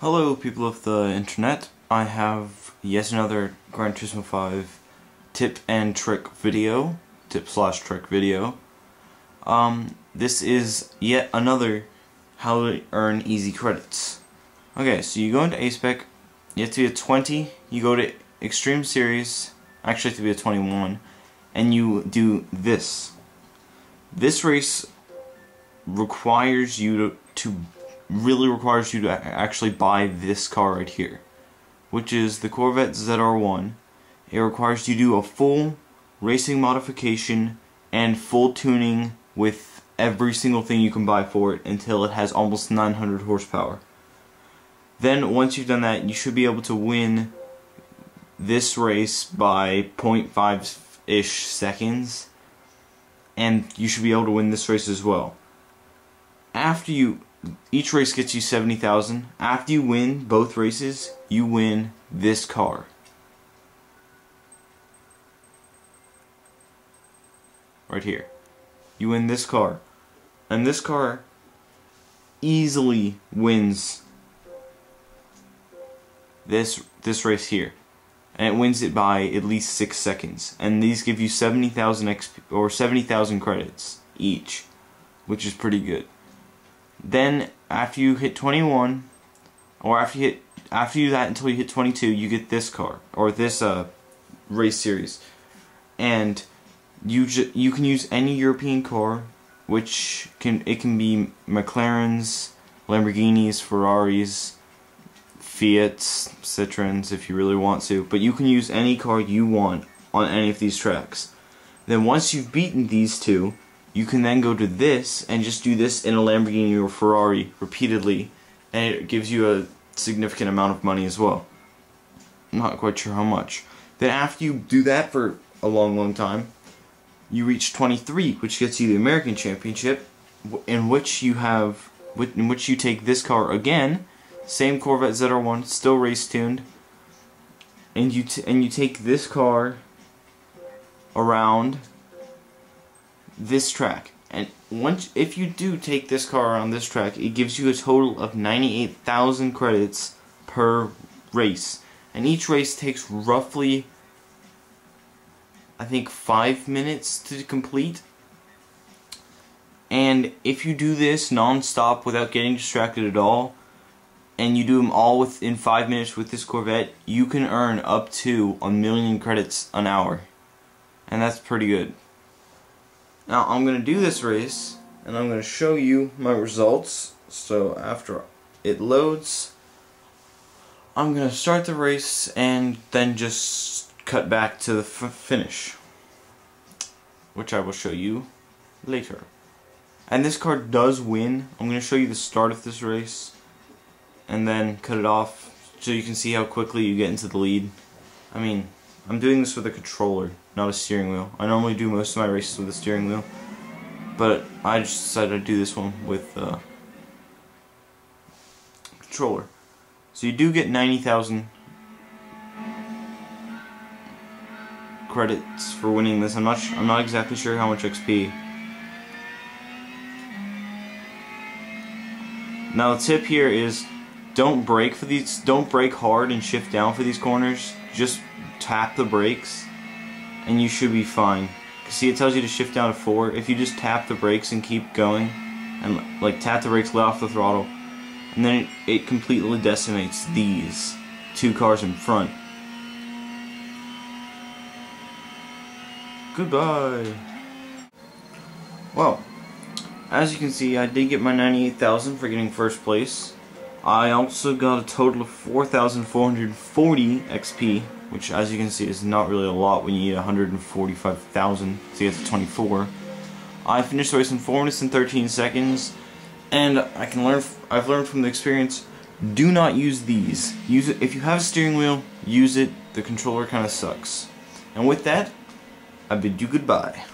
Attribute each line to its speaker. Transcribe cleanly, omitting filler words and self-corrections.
Speaker 1: Hello people of the internet, I have yet another Gran Turismo 5 tip and trick video, tip/trick video. This is yet another how to earn easy credits. Okay, so you go into A-Spec, you have to be a 20, you go to Extreme Series, actually to be a 21, and you do this. This race requires you to actually buy this car right here, which is the Corvette ZR1. It requires you to do a full racing modification and full tuning with every single thing you can buy for it until it has almost 900 horsepower. Then once you've done that, you should be able to win this race by 0.5-ish seconds, and you should be able to win this race as well. Each race gets you 70,000. After you win both races, you win this car. Right here. You win this car. And this car easily wins this race here. And it wins it by at least 6 seconds. And these give you 70,000 XP or 70,000 credits each, which is pretty good. Then after you hit 21, or after you do that until you hit 22, you get this car or this race series, and you can use any European car, which can be McLarens, Lamborghinis, Ferraris, Fiats, Citroens if you really want to, but you can use any car you want on any of these tracks. Then once you've beaten these two, you can then go to this and just do this in a Lamborghini or Ferrari repeatedly, and it gives you a significant amount of money as well. I'm not quite sure how much. Then after you do that for a long time, you reach 23, which gets you the American Championship, in which you take this car again, same Corvette ZR1, still race tuned, and you take this car around this track. And if you do take this car around this track, it gives you a total of 98,000 credits per race. And each race takes roughly, I think, 5 minutes to complete. And if you do this non-stop without getting distracted at all, and you do them all within 5 minutes with this Corvette, you can earn up to 1,000,000 credits an hour. And that's pretty good. Now I'm going to do this race, and I'm going to show you my results. So after it loads, I'm going to start the race and then just cut back to the finish, which I will show you later. And this car does win. I'm going to show you the start of this race and then cut it off so you can see how quickly you get into the lead. I mean, I'm doing this with a controller, not a steering wheel. I normally do most of my races with a steering wheel, but I just decided to do this one with a controller. So you do get 90,000 credits for winning this. I'm not exactly sure how much XP. Now the tip here is don't brake for these. Don't brake hard and shift down for these corners. Just tap the brakes and you should be fine. See, it tells you to shift down to 4. If you just tap the brakes and keep going, and like tap the brakes, let off the throttle, and then it completely decimates these two cars in front. Goodbye. Well, as you can see, I did get my 98,000 for getting first place. I also got a total of 4,440 XP, which, as you can see, is not really a lot when you need 145,000 to get to 24. I finished the race in 4 minutes and 13 seconds, and I've learned from the experience, do not use these. Use it if you have a steering wheel, use it. The controller kind of sucks. And with that, I bid you goodbye.